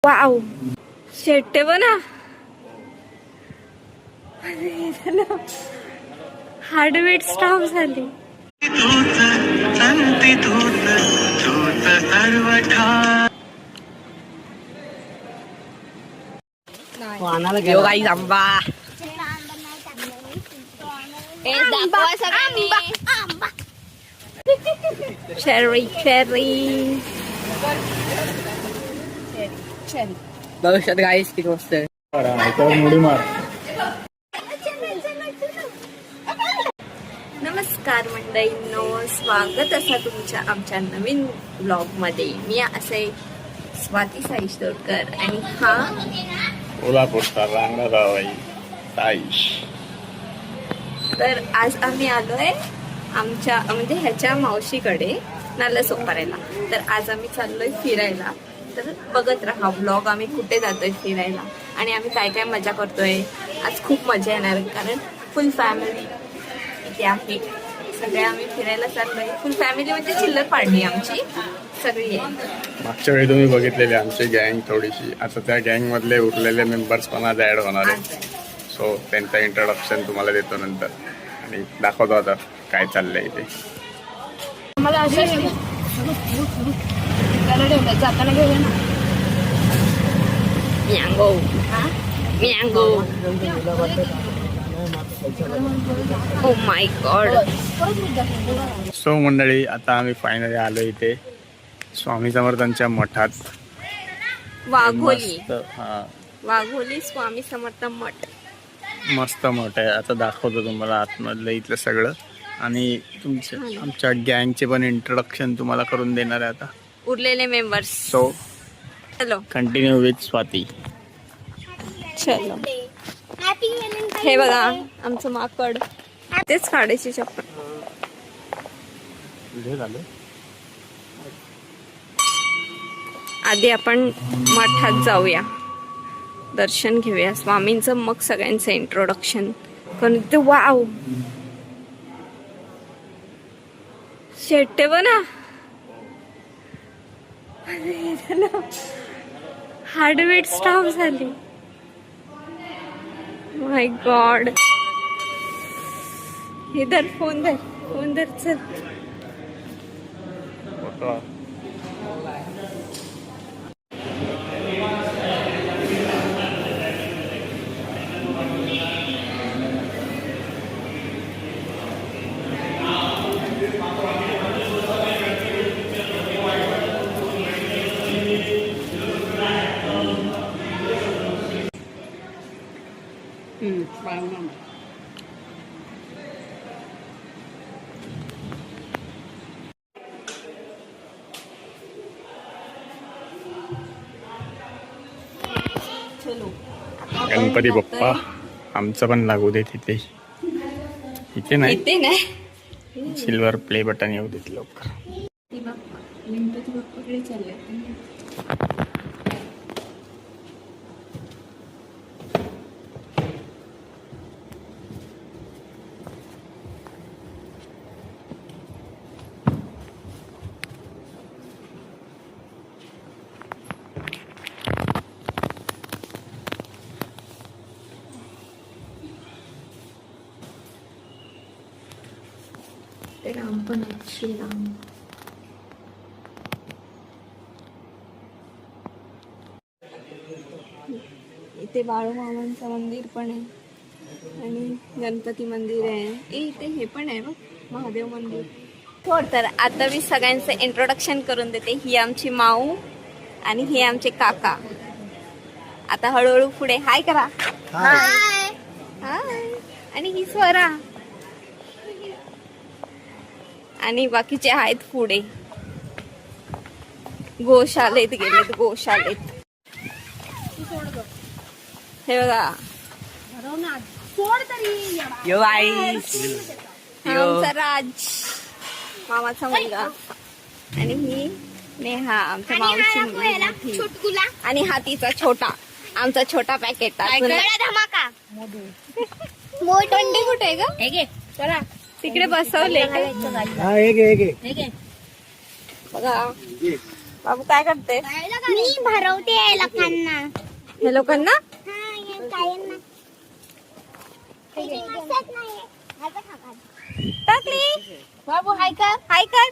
Wow Shette बना heartbeat stop झाली. आंबा चेरी चेरी भविष्यात गाईस किती मस्त मुडी मार. नमस्कार मंडळींनो, स्वागत असा तुमच्या आमच्या नवीन ब्लॉग मध्ये. मी असे स्वाती साईश तोडकर आणि हा कोल्हापूरचा रांगारावाई साईश. तर आज आम्ही आलोय आमच्या म्हणजे ह्याच्या मावशीकडे नालासोपाऱ्याला. तर आज आम्ही चाललोय फिरायला. तर बघत राहा ब्लॉग, आम्ही कुठे जातोय फिरायला आणि आम्ही काय काय मजा करतोय. आज खूप मजा येणार आहे कारण फुल फॅमिली इथे आहे. सगळे आम्ही फिरायला चाललोय. फुल फॅमिली म्हणजे चिल्लर पार्टी आमची सगळी आहे. मागच्या वेळी तुम्ही बघितलेली आमची गँग थोडीशी, आता त्या गँग मधले उरलेले मेंबर्स पण आज ऍड होणार आहे. सो त्यांचं इंट्रोडक्शन तुम्हाला देतो नंतर आणि दाखवतो आता काय चाललंय इथे. मला जाताना घेऊया ना mango. Oh my God. So मंडळी, आता आम्ही फायनली आलो इथे स्वामी समर्थांच्या मठात. वाघोली हा, वाघोली स्वामी समर्थ मठ. मस्त मठ आहे. आता दाखवतो तुम्हाला आतमधलं इथलं सगळं आणि तुमच्या आमच्या गँगचे पण इंट्रोडक्शन तुम्हाला करून देणार आहे आता उरलेले मेंबर्स. सो चलो कंटिन्यू विथ स्वाती. चलो. हे बघा आमचं माकड. तेच काढायची चप्पल. आधी आपण मठात जाऊया, दर्शन घेऊया स्वामींचं, मग सगळ्यांचं इंट्रोडक्शन करून. ते वाव शेट्टे बना हार्टबीट स्टॉप झाली. माय गॉड. इधर फोन धर चल. गणपती बाप्पा आमचं पण लागू दे तिथे. इथे नाही, इथे नाही. सिल्वर प्ले बटन येऊ देत लवकर. गणपती बाप्पाकडे चालले. ते राम पण आहेत, श्रीराम. इथे बाळूमामांचं मंदिर पण आहे आणि गणपती मंदिर आहे. इथे हे पण आहे बघ, महादेव मंदिर. तर आता मी सगळ्यांचं इंट्रोडक्शन करून देते. ही आमची माऊ आणि हे आमचे काका. आता हळूहळू पुढे हाय करा. हाय हाय. आणि ही स्वरा आणि बाकीचे आहेत पुढे. गोशालेत गेलेत, गोशालेत. हे बघा आमचा राज, मामाचा मुलगा. आणि ही नेहा, आमच्या मावशी मुलगी. आणि हा तिचा छोटा, आमचा छोटा पॅकेट. थंडी कुठे आहे ग? चला तिकडे बसवले. बघा बाबू काय करते? मी भरवते लोकांना. हे लोकांना टाकली. बाबू हाय कर. हाय कर.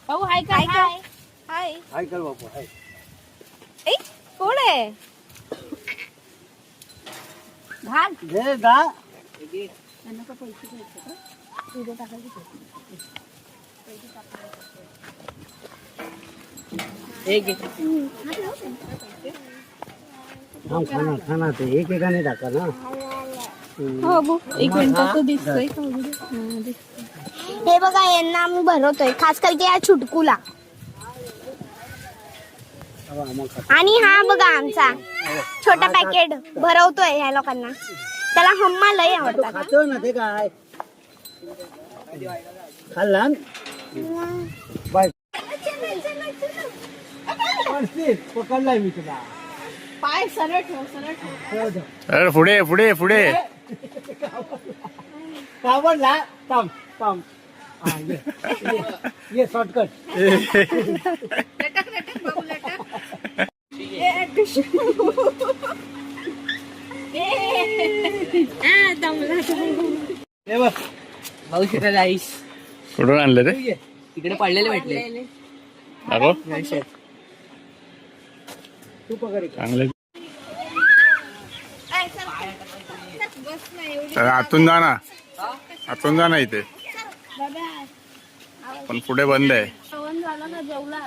बाबू हाय कर. हाय कर. हाय. हाय कर बापू हाय. ए, कोण आहे? घाल. दे दा. थांब खाना खाना ते एकेकाने टाका ना. बाबू एक मिनिट तो दिसतोय का? हे बघा यांना आम्ही भरवतोय खास करके या छुटकूला. आणि हा बघा आमचा छोटा पॅकेट भरवतोय ह्या लोकांना. त्याला हम्मा लय आवडतात. खातो ना ते काय खाल्ला बाय. पकडलाय मी तुला. पाय सरळ ठेव सरळ ठेव. अरे पुढे पुढे पुढे. आवडला. थांब थांब. हा, ये शॉर्टकट. हे बघ भाऊ राईस कुठून आणलं रे? तिकडे पडलेले भेटले. दाखव. तू पकड. चांगले. तर आतून जा ना. आतून जा ना इथे. पण पुढे बंद आहे. जेवण झालं ना जेवला.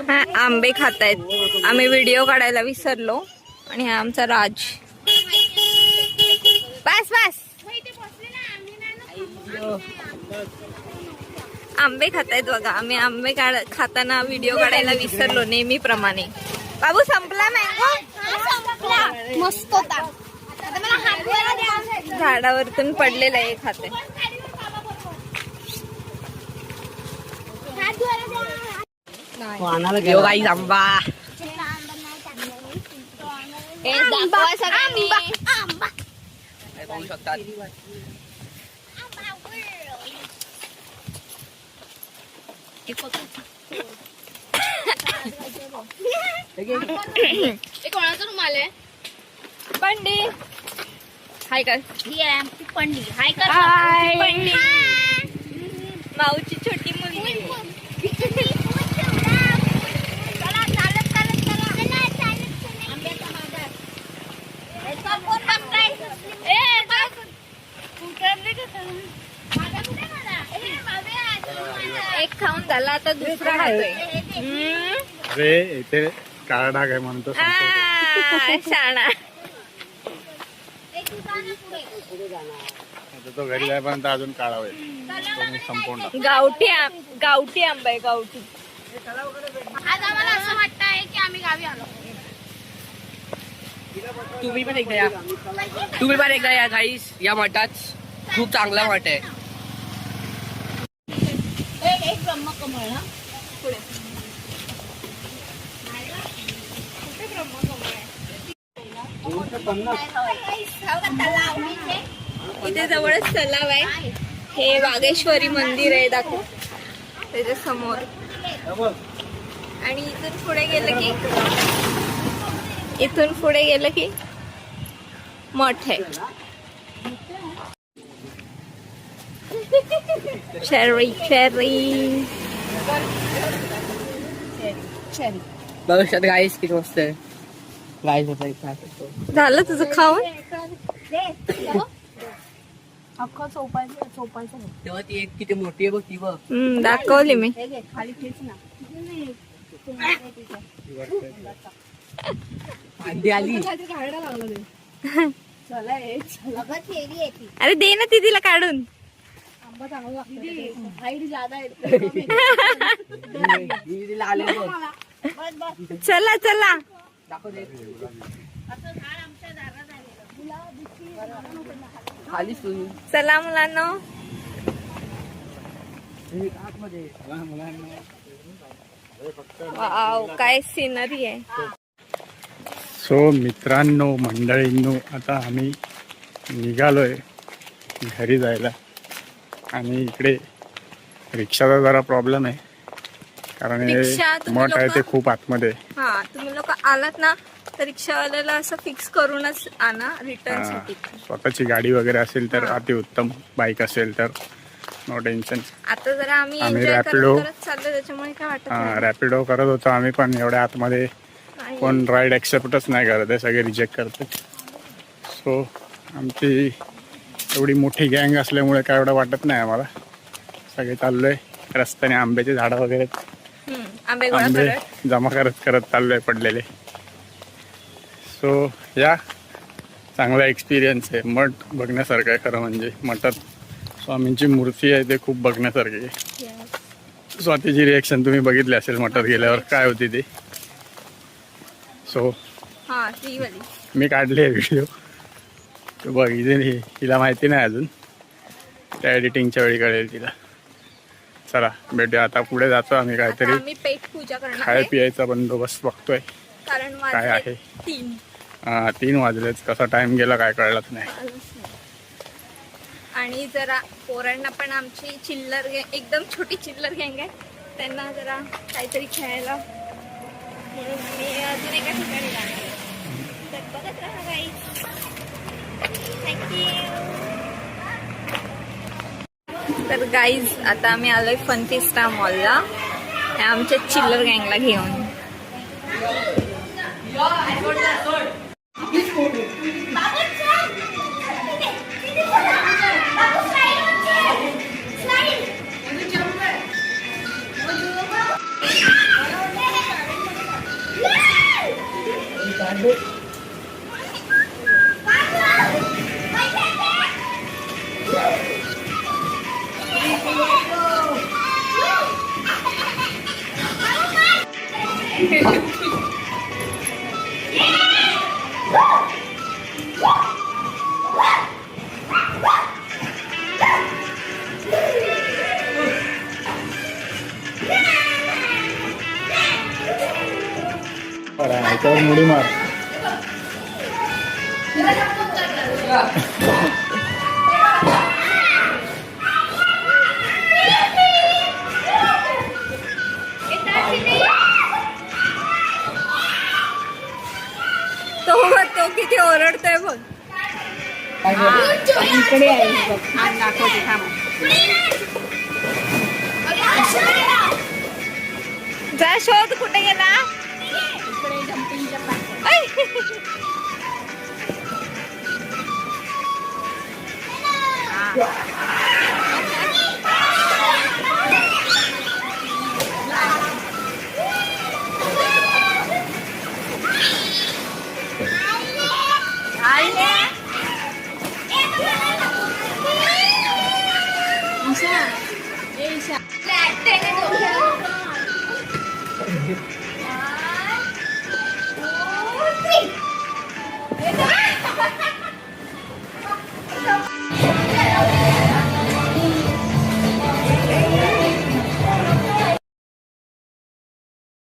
हा आंबे खातायत. आम्ही व्हिडिओ काढायला विसरलो आणि हा आमचा राज. बस बस. आंबे खातायत बघा. आम्ही आंबे खाताना व्हिडिओ काढायला विसरलो नेहमीप्रमाणे. बाबू संपला मँगो. मस्त होता. आता मला हात धुवायला द्या. झाडावरतून पडलेला आहे खाते. हात धुवायला द्या. आणायला यो गेला. गाईस आंबा. दाखवा सगळ्यांनी. काय पाहू शकतात. कोणाचा रुमाल आहे? पंडी हाय कर. ही आहे आमची पंडी. हाय कर. हाय. पंडी. माऊची छोटी मुलगी. चला चालत चालत चला. आंब्याचा बाजार. याचा कोण बघताय? ए बघ. उतरले का तू? माझा कुठे माझा? ए बाबा. एक खाऊन झाला आता दुसरा खातोय. अरे इथे काळा डाग आहे म्हणून तो संपवतो. शाणा. एक दुकान पुढे. आता तो घरी जाईपर्यंत अजून काळा होईल. तो मी संपवून टाकतो. गावठी आंबा आहे गावठी. आज आम्हाला असं वाटत आहे की आम्ही गावी आलो. तुम्ही पण एकदा या. तुम्ही पण एकदा या गाईस. या मठात खूप चांगला मठ आहे. एक ब्रह्मकमळ ना पुढे. इथे जवळच तलाव आहे. हे वागेश्वरी मंदिर आहे. दाखव त्याच्या समोर. आणि इथून पुढे गेलं की मठ आहे. Cherry cherry. भविष्यात गाईस किती मस्त आहे. गाईस होता. झालं तुझं खाऊन? अख्खा चोपायचं तेव्हा ती एक किती मोठी आहे बघ ती बघ. दाखवली मी. खाली खेच ना. अंडी आली. अरे दे ना ती तिला काढून. तिला आले बघ. चला चला. दाखव दे. खालीच तुम्ही. चला मुलांनो. आतमध्ये लहान मुलांना वाव, काय सिनरी आहे. सो मित्रांनो, मंडळींनो, आता आम्ही निघालोय घरी जायला. आणि इकडे रिक्षाचा जरा प्रॉब्लेम आहे, कारण रिक्षा हे तुम्ही मठ आहे लोकं- ते खूप आतमध्ये आहे. हा, तुम्ही लोक आलात ना तर रिक्षावाल्याला असं फिक्स करूनच आणा रिटर्न साठी. स्वतःची गाडी वगैरे असेल तर अतिउत्तम, बाईक असेल तर नो टेन्शन. आता जरा आम्ही आम्ही एन्जॉय रॅपिडो- करत चाललो, त्याच्यामुळे काय वाटत नाही. रॅपिडो करत होतो आम्ही, पण एवढ्या आतमध्ये आणि कोण राईड ॲक्सेप्टच नाही करत आहे, सगळे रिजेक्ट करतात. सो आमची एवढी मोठी गँग असल्यामुळे काय एवढं वाटत नाही आम्हाला. सगळे चाललोय रस्त्याने, आंब्याची झाडं वगैरे, आंबे गोळा आंबे करत. जमा करत चाललोय पडलेले. सो या चांगला एक्सपिरियन्स आहे. मठ बघण्यासारखं आहे खरं म्हणजे. मठात स्वामींची मूर्ती आहे, ते खूप बघण्यासारखी आहे. स्वातीची रिएक्शन तुम्ही बघितली असेल मठात गेल्यावर, काय होती ती. सो हा, ती वाली. मी काढले व्हिडिओ, तो बघितली नाही, तिला माहिती नाही अजून. त्या एडिटिंगच्या वेळी कळेल तिला. चला भेटूया आता, पुढे जातो आम्ही. आता काहीतरी आम्ही पेट पूजा करणार खाय आहे, पियायचा बंदोबस्त बघतोय. कारण काय आहे? वाजले 3. 3 वाजलेत, कसा टाइम गेला काय कळलंच नाही. आणि जरा पोरांना पण आमची चिल्लर गँग, एकदम छोटी चिल्लर गँग आहे, त्यांना जरा काहीतरी खेळायला म्हणून मी अजून एका ठिकाणी जाणार आहे. तर बघत राहा गाईज. थँक्यू. तर गाईज, आता आम्ही आलोय फनफिस्टा मॉलला आमच्या चिल्लर गँगला घेऊन. ह्याच्यावर मुडी मार. तो किती ओरडतोय बघ. इकडे आहे बघ. दाखवते थांब. जा शोध, कुठे गेला. ईशा